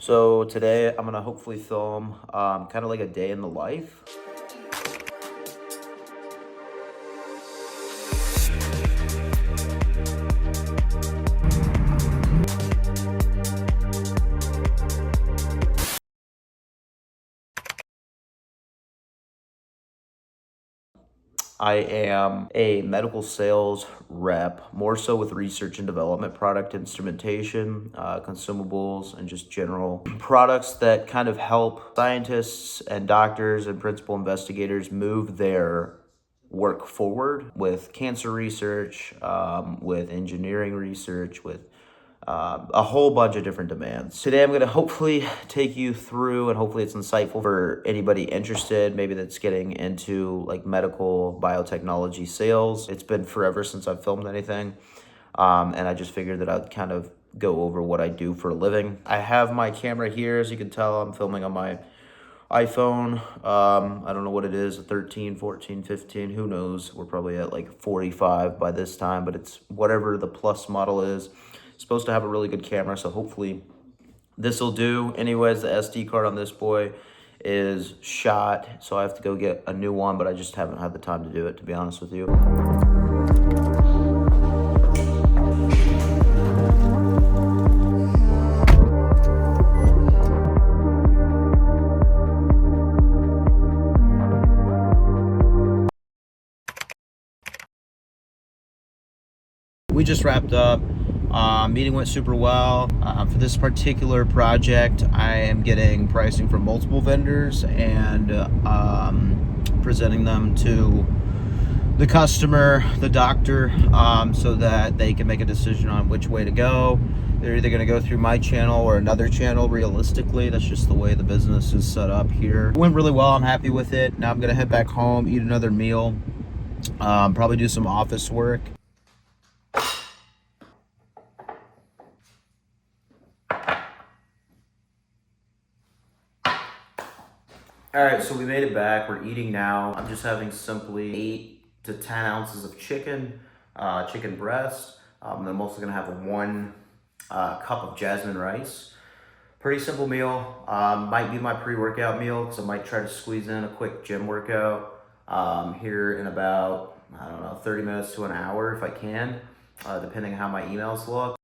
So today I'm gonna hopefully film kind of like a day in the life. I am a medical sales rep, more so with research and development, product instrumentation, consumables, and just general products that kind of help scientists and doctors and principal investigators move their work forward with cancer research, with engineering research, with a whole bunch of different demands. Today I'm going to hopefully take you through, and hopefully it's insightful for anybody interested, maybe that's getting into like medical biotechnology sales. It's been forever since I've filmed anything, and I just figured that I'd kind of go over what I do for a living. I have my camera here. As you can tell, I'm filming on my iPhone. I don't know what it is, a 13, 14, 15, who knows? We're probably at like 45 by this time, but it's whatever the plus model is. It's supposed to have a really good camera, so hopefully this will do. Anyways, the SD card on this boy is shot, so I have to go get a new one, but I just haven't had the time to do it, to be honest with you. We just wrapped up. Meeting went super well. For this particular project, I am getting pricing from multiple vendors and presenting them to the customer, the doctor, so that they can make a decision on which way to go. They're either going to go through my channel or another channel. Realistically, that's just the way the business is set up here. It went really well. I'm happy with it. Now I'm going to head back home, eat another meal, probably do some office work. All right, so we made it back. We're eating now. I'm just having simply 8 to 10 ounces of chicken, chicken breast. I'm also gonna have 1 cup of jasmine rice. Pretty simple meal. Might be my pre-workout meal because I might try to squeeze in a quick gym workout here in about, I don't know, 30 minutes to an hour if I can, depending on how my emails look.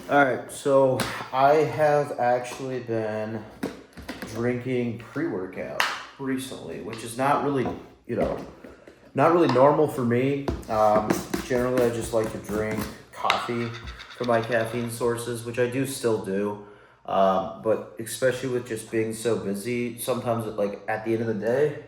All right, so I have actually been drinking pre-workout recently, which is not really, not really normal for me. Generally, I just like to drink coffee for my caffeine sources, which I do still do. But especially with just being so busy, sometimes at the end of the day,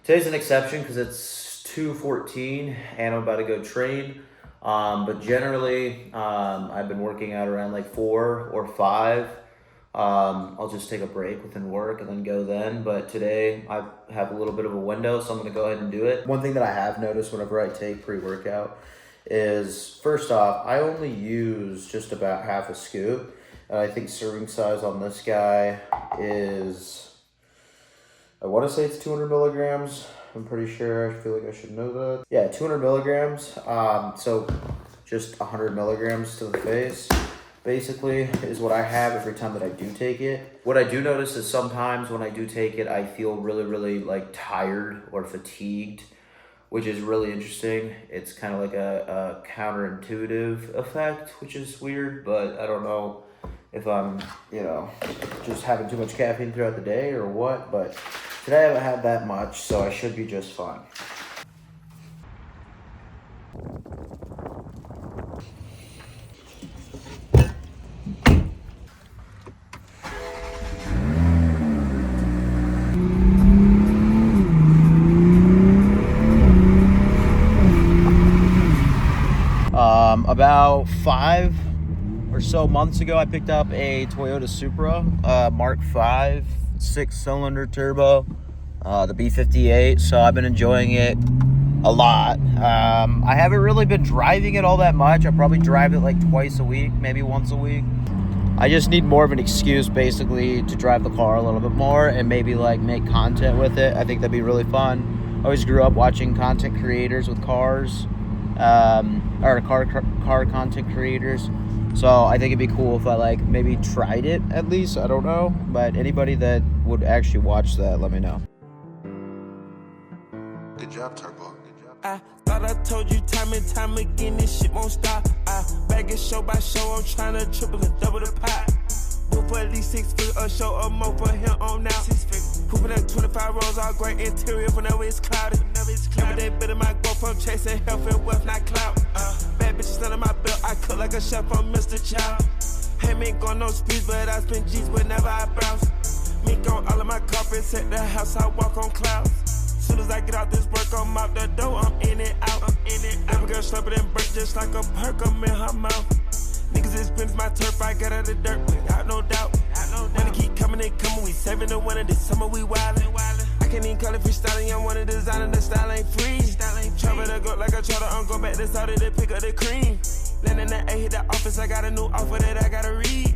today's an exception because it's 2:14 and I'm about to go train. But generally, I've been working out around like 4 or 5. I'll just take a break within work and then go then. But today I have a little bit of a window, so I'm going to go ahead and do it. One thing that I have noticed whenever I take pre-workout is, first off, I only use just about half a scoop. And I think serving size on this guy is, I want to say it's 200 milligrams. I'm pretty sure. I feel like I should know that. Yeah, 200 milligrams. So just 100 milligrams to the face, basically, is what I have every time that I do take it. What I do notice is sometimes when I do take it, I feel really, really like tired or fatigued, which is really interesting. It's kind of like a counterintuitive effect, which is weird, but I don't know if I'm, just having too much caffeine throughout the day or what, but today I haven't had that much, so I should be just fine. About 5 or so months ago, I picked up a Toyota Supra, Mark V, 6-cylinder turbo, the B58, so I've been enjoying it a lot. I haven't really been driving it all that much. I probably drive it like twice a week, maybe once a week. I just need more of an excuse, basically, to drive the car a little bit more and maybe like make content with it. I think that'd be really fun. I always grew up watching content creators with cars. or car content creators. So I think it'd be cool if I like maybe tried it at least. I don't know, but anybody that would actually watch that, let me know. Good job, Turbo. Good job. I thought I told you time and time again, this shit won't stop. I bag it show by show, I'm trying to triple and double the pot. Do for at least 6 figures a show or more for him on now. 6 figures. Hooping at 25 rows, all great interior whenever it's cloudy. Every day better my growth from chasing health and wealth, not clout. Bad bitches under my belt, I cook like a chef from Mr. Chow. Ain't been going no sprees, but I spend G's whenever I browse. Mink on all of my carpets at the house, I walk on clouds. Soon as I get out this work, I'm out the door, I'm in and out. Every girl slurping and burnt just like a perk, I'm in her mouth. Niggas expense my turf, I got out the dirt without no doubt. Money keep coming and coming, we saving the winter, this summer we wildin'. I can't even call it freestyling, I'm one of designing, the style ain't free. Travel to go like a charter, I'm going back to Saudi to pick up the cream. Landing that A, hit the office, I got a new offer that I gotta read.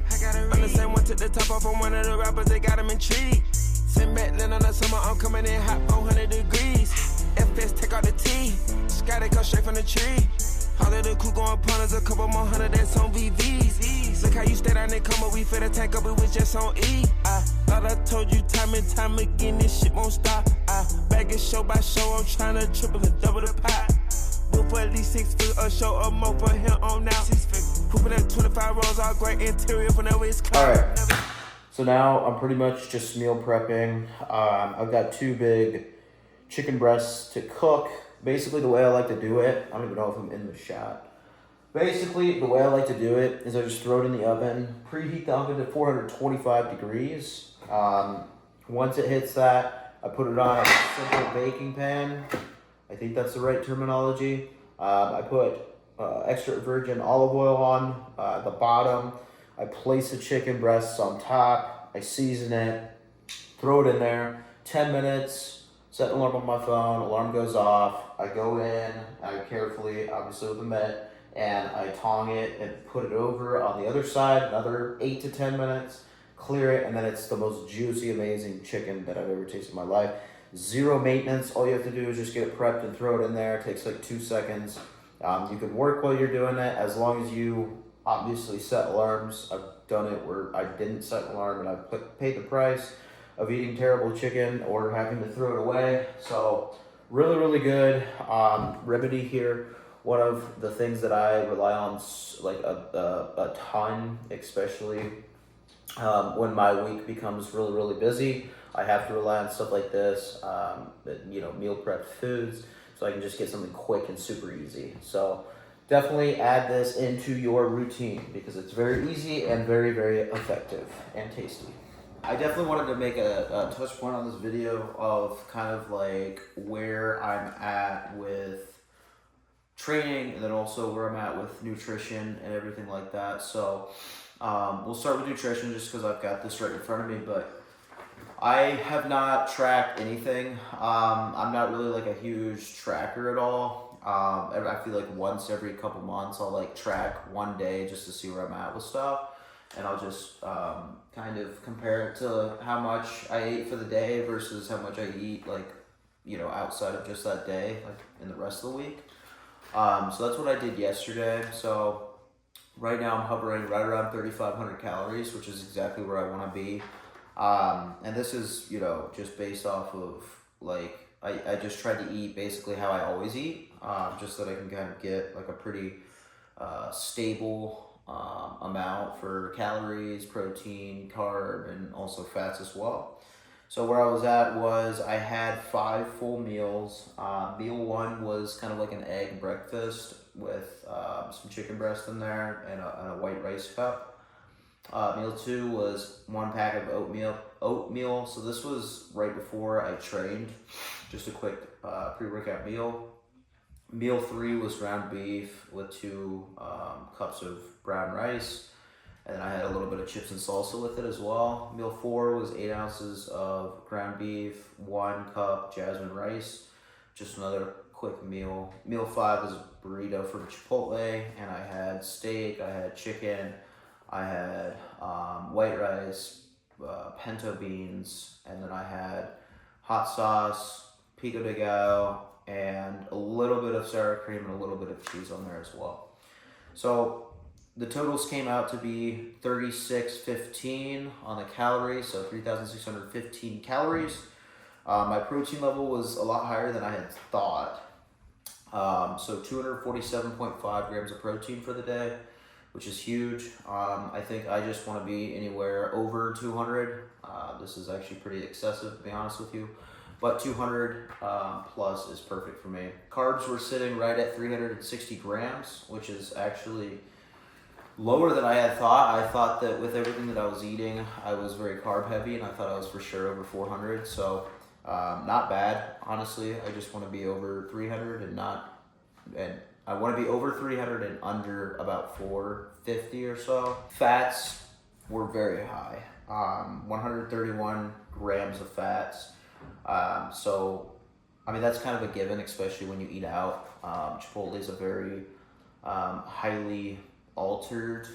I'm the same one, took the top off on one of the rappers, they got him intrigued. Sitting back, land on the summer, I'm coming in hot, 400 degrees. FS, take out the T, sky they come straight from the tree. All of the crew going punters, a couple more hundred that's on VVs. Look how you stayed on the come up, we fit a tank up, it was just on E. I thought I told you time and time again, this shit won't stop. I bag it show by show, I'm trying to triple and double the pot. Do for at least 6 figures a show or more for him on now. 6 figures. Hooping at 25 rows, all great interior whenever it's cloudy. All right. So now I'm pretty much just meal prepping. I've got 2 big chicken breasts to cook. Basically, the way I like to do it, I don't even know if I'm in the shot. Basically, the way I like to do it is I just throw it in the oven, preheat the oven to 425 degrees. Once it hits that, I put it on a simple baking pan. I think that's the right terminology. I put extra virgin olive oil on the bottom. I place the chicken breasts on top. I season it, throw it in there, 10 minutes. Set an alarm on my phone, alarm goes off, I go in, I carefully, obviously with a mitt, and I tong it and put it over on the other side, another 8 to 10 minutes, clear it, and then it's the most juicy, amazing chicken that I've ever tasted in my life. Zero maintenance, all you have to do is just get it prepped and throw it in there, it takes like 2 seconds. You can work while you're doing it, as long as you obviously set alarms. I've done it where I didn't set an alarm and I paid the price of eating terrible chicken or having to throw it away. So really, really good remedy here. One of the things that I rely on like a ton, especially when my week becomes really, really busy. I have to rely on stuff like this, meal prepped foods, so I can just get something quick and super easy. So definitely add this into your routine because it's very easy and very, very effective and tasty. I definitely wanted to make a touch point on this video of kind of like where I'm at with training and then also where I'm at with nutrition and everything like that. So we'll start with nutrition just because I've got this right in front of me, but I have not tracked anything. I'm not really like a huge tracker at all. I feel like once every couple months I'll like track one day just to see where I'm at with stuff. And I'll just kind of compare it to how much I ate for the day versus how much I eat, like, outside of just that day, like in the rest of the week. So that's what I did yesterday. So right now I'm hovering right around 3,500 calories, which is exactly where I want to be. And this is, just based off of, like, I just tried to eat basically how I always eat, just so that I can kind of get, like, a pretty stable amount for calories, protein, carb, and also fats as well. So where I was at was I had 5 full meals. Meal 1 was kind of like an egg breakfast with some chicken breast in there and a white rice cup. Meal 2 was 1 pack of oatmeal. So this was right before I trained, just a quick pre-workout meal. Meal 3 was ground beef with 2 cups of brown rice, and then I had a little bit of chips and salsa with it as well. Meal 4 was 8 ounces of ground beef, 1 cup jasmine rice, just another quick meal. Meal 5 was a burrito from Chipotle, and I had steak, I had chicken, I had white rice, pinto beans, and then I had hot sauce, pico de gallo, and a little bit of sour cream and a little bit of cheese on there as well. So the totals came out to be 3615 on the calories, so 3,615 calories. My protein level was a lot higher than I had thought. So 247.5 grams of protein for the day, which is huge. I think I just want to be anywhere over 200. This is actually pretty excessive, to be honest with you. But 200 plus is perfect for me. Carbs were sitting right at 360 grams, which is actually lower than I had thought. I thought that with everything that I was eating, I was very carb heavy, and I thought I was for sure over 400. So not bad, honestly. I just want to be over 300 and I want to be over 300 and under about 450 or so. Fats were very high, 131 grams of fats. So, I mean, that's kind of a given, especially when you eat out. Chipotle is a very highly altered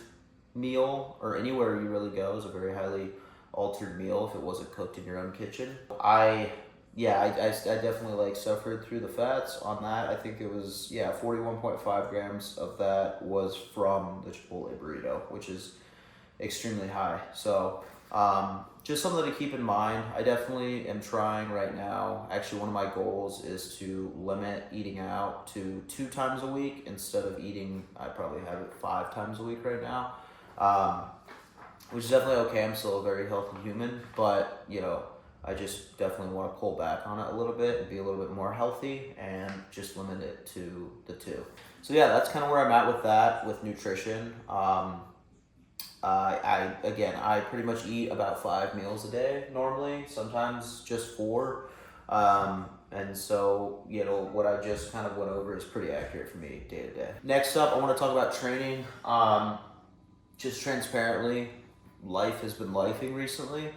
meal, or anywhere you really go is a very highly altered meal if it wasn't cooked in your own kitchen. I definitely like suffered through the fats on that. I think it was 41.5 grams of that was from the Chipotle burrito, which is extremely high. So just something to keep in mind. I definitely am trying right now. Actually, one of my goals is to limit eating out to 2 times a week instead of eating, I probably have it 5 times a week right now, which is definitely okay. I'm still a very healthy human, but I just definitely want to pull back on it a little bit and be a little bit more healthy and just limit it to the 2. So yeah, that's kind of where I'm at with that, with nutrition. I pretty much eat about 5 meals a day normally, sometimes just 4. And so, what I just kind of went over is pretty accurate for me day to day. Next up, I want to talk about training. Just transparently, life has been lifing recently.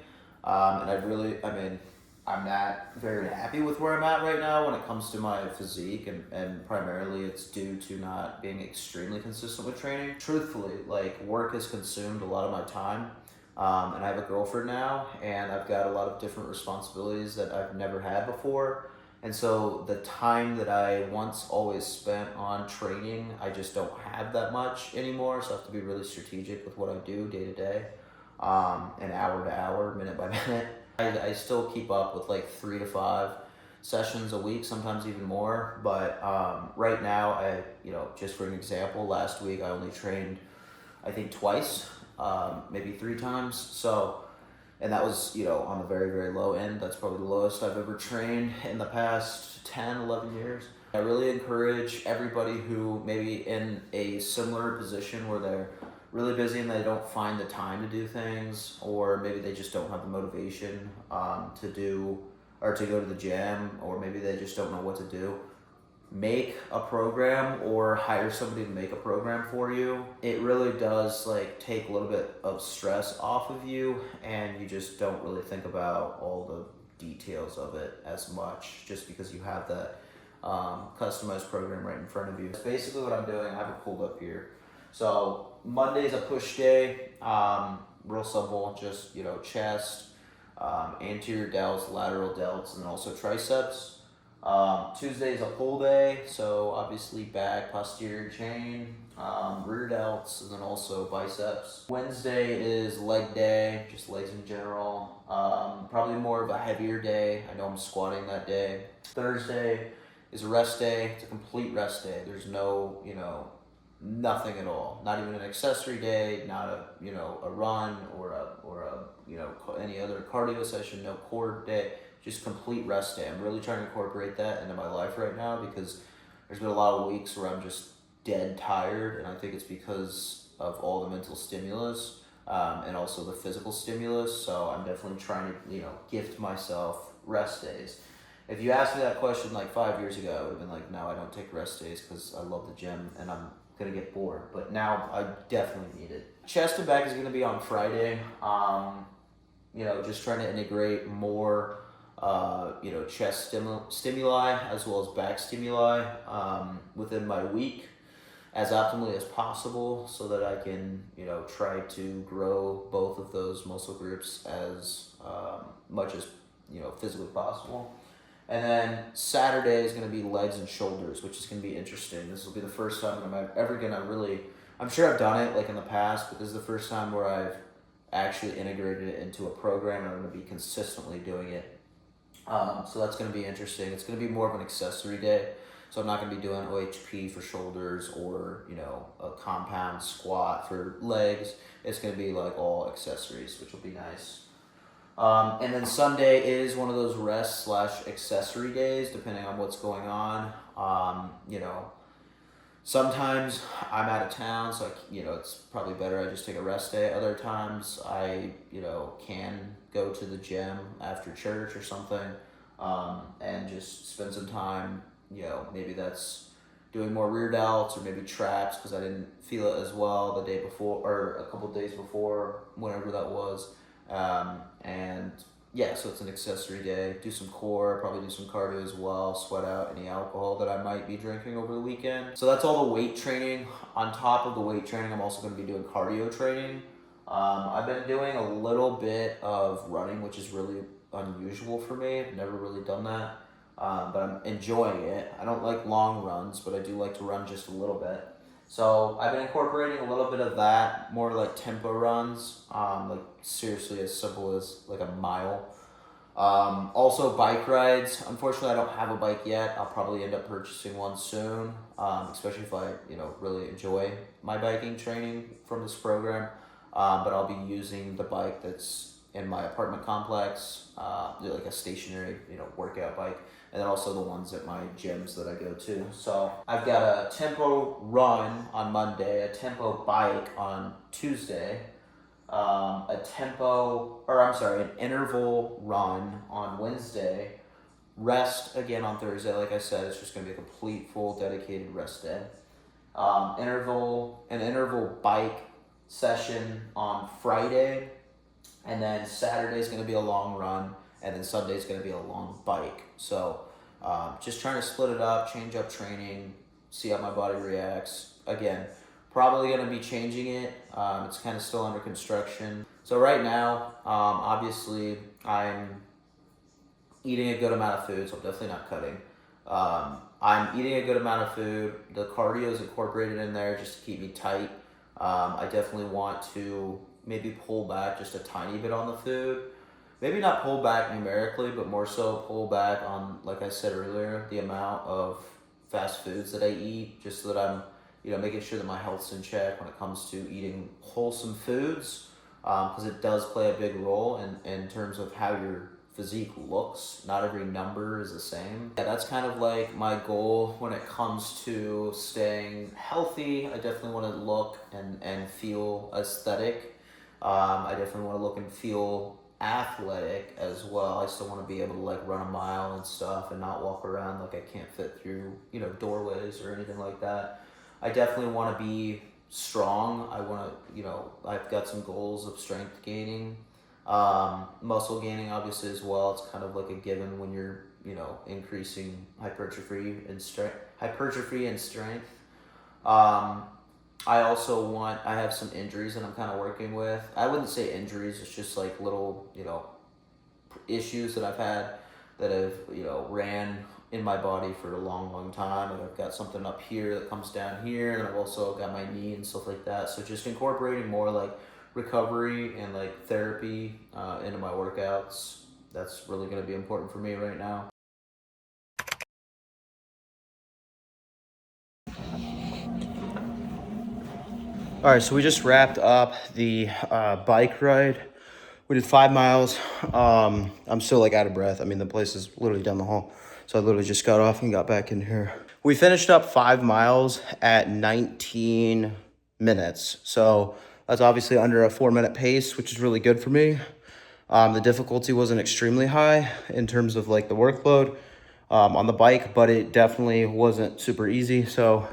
And I'm not very happy with where I'm at right now when it comes to my physique, and primarily it's due to not being extremely consistent with training. Truthfully, work has consumed a lot of my time, and I have a girlfriend now, and I've got a lot of different responsibilities that I've never had before. And so the time that I once always spent on training, I just don't have that much anymore, so I have to be really strategic with what I do day to day, and hour to hour, minute by minute. I still keep up with 3 to 5 sessions a week, sometimes even more. But right now, just for an example, last week I only trained, I think, twice, maybe 3 times. So, and that was, on the very, very low end. That's probably the lowest I've ever trained in the past 10, 11 years. I really encourage everybody who maybe in a similar position where they're really busy and they don't find the time to do things, or maybe they just don't have the motivation to go to the gym, or maybe they just don't know what to do. Make a program or hire somebody to make a program for you. It really does take a little bit of stress off of you, and you just don't really think about all the details of it as much just because you have that customized program right in front of you. That's basically what I'm doing. I have it pulled up here. So Monday's a push day, real simple, just, chest, anterior delts, lateral delts, and then also triceps. Tuesday's a pull day, so obviously back, posterior chain, rear delts, and then also biceps. Wednesday is leg day, just legs in general. Probably more of a heavier day. I know I'm squatting that day. Thursday is a rest day. It's a complete rest day. There's no, nothing at all. Not even an accessory day, not a run or any other cardio session, no core day, just complete rest day. I'm really trying to incorporate that into my life right now because there's been a lot of weeks where I'm just dead tired, and I think it's because of all the mental stimulus and also the physical stimulus. So I'm definitely trying to gift myself rest days. If you asked me that question 5 years ago, I would have been like, no, I don't take rest days because I love the gym and I'm gonna get bored. But now I definitely need it. Chest and back is gonna be on Friday. Just trying to integrate more chest stimuli as well as back stimuli within my week as optimally as possible, so that I can try to grow both of those muscle groups as much as physically possible. And then Saturday is going to be legs and shoulders, which is going to be interesting. This will be the first time I'm ever going to really, I'm sure I've done it like in the past, but this is the first time where I've actually integrated it into a program and I'm going to be consistently doing it. So that's going to be interesting. It's going to be more of an accessory day. So I'm not going to be doing OHP for shoulders or, you know, a compound squat for legs. It's going to be like all accessories, which will be nice. And then Sunday is one of those rest / accessory days, depending on what's going on. You know, sometimes I'm out of town, so you know, it's probably better I just take a rest day. Other times I, you know, can go to the gym after church or something, and just spend some time, you know, maybe that's doing more rear delts or maybe traps because I didn't feel it as well the day before or a couple days before, whenever that was. And yeah, so it's an accessory day. Do some core, probably do some cardio as well, sweat out any alcohol that I might be drinking over the weekend. So that's all the weight training. On top of the weight training, I'm also going to be doing cardio training. I've been doing a little bit of running, which is really unusual for me. I've never really done that, but I'm enjoying it. I don't like long runs, but I do like to run just a little bit. So I've been incorporating a little bit of that, more like tempo runs, like seriously as simple as like a mile. Also bike rides. Unfortunately, I don't have a bike yet. I'll probably end up purchasing one soon, especially if I, you know, really enjoy my biking training from this program. But I'll be using the bike that's in my apartment complex, like a stationary, you know, workout bike. And then also the ones at my gyms that I go to. So I've got a tempo run on Monday, a tempo bike on Tuesday, an interval run on Wednesday, rest again on Thursday. Like I said, it's just gonna be a complete, full, dedicated rest day. An interval bike session on Friday, and then Saturday is gonna be a long run. And then Sunday is going to be a long bike. So just trying to split it up, change up training, see how my body reacts. Again, probably going to be changing it. It's kind of still under construction. So right now, obviously, I'm eating a good amount of food, so I'm definitely not cutting. I'm eating a good amount of food. The cardio is incorporated in there just to keep me tight. I definitely want to maybe pull back just a tiny bit on the food. Maybe not pull back numerically, but more so pull back on, like I said earlier, the amount of fast foods that I eat, just so that I'm, you know, making sure that my health's in check when it comes to eating wholesome foods, because it does play a big role in terms of how your physique looks. Not every number is the same. Yeah, that's kind of like my goal when it comes to staying healthy. I definitely want to look and feel aesthetic. I definitely want to look and feel athletic as well. I still want to be able to like run a mile and stuff and not walk around like I can't fit through, you know, doorways or anything like that. I definitely want to be strong. I want to, you know, I've got some goals of strength gaining, muscle gaining obviously as well. It's kind of like a given when you're, you know, increasing hypertrophy and strength. I have some injuries that I'm kind of working with. I wouldn't say injuries, it's just like little, you know, issues that I've had that have, you know, ran in my body for a long, long time. Like I've got something up here that comes down here, and I've also got my knee and stuff like that. So just incorporating more like recovery and like therapy into my workouts. That's really going to be important for me right now. All right, so we just wrapped up the bike ride. We did 5 miles. I'm still like out of breath. I mean, the place is literally down the hall. So I literally just got off and got back in here. We finished up 5 miles at 19 minutes. So that's obviously under a 4-minute pace, which is really good for me. The difficulty wasn't extremely high in terms of like the workload on the bike, but it definitely wasn't super easy. So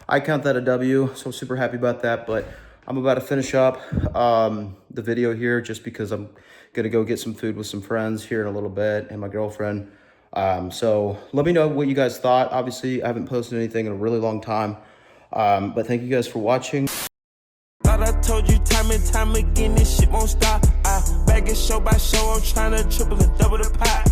I count that a W, so I'm super happy about that. But I'm about to finish up the video here just because I'm gonna go get some food with some friends here in a little bit and my girlfriend. So let me know what you guys thought. Obviously, I haven't posted anything in a really long time, but thank you guys for watching. Thought I told you time and time again, this shit won't stop. I bag it show by show, I'm trying to triple and double the pot.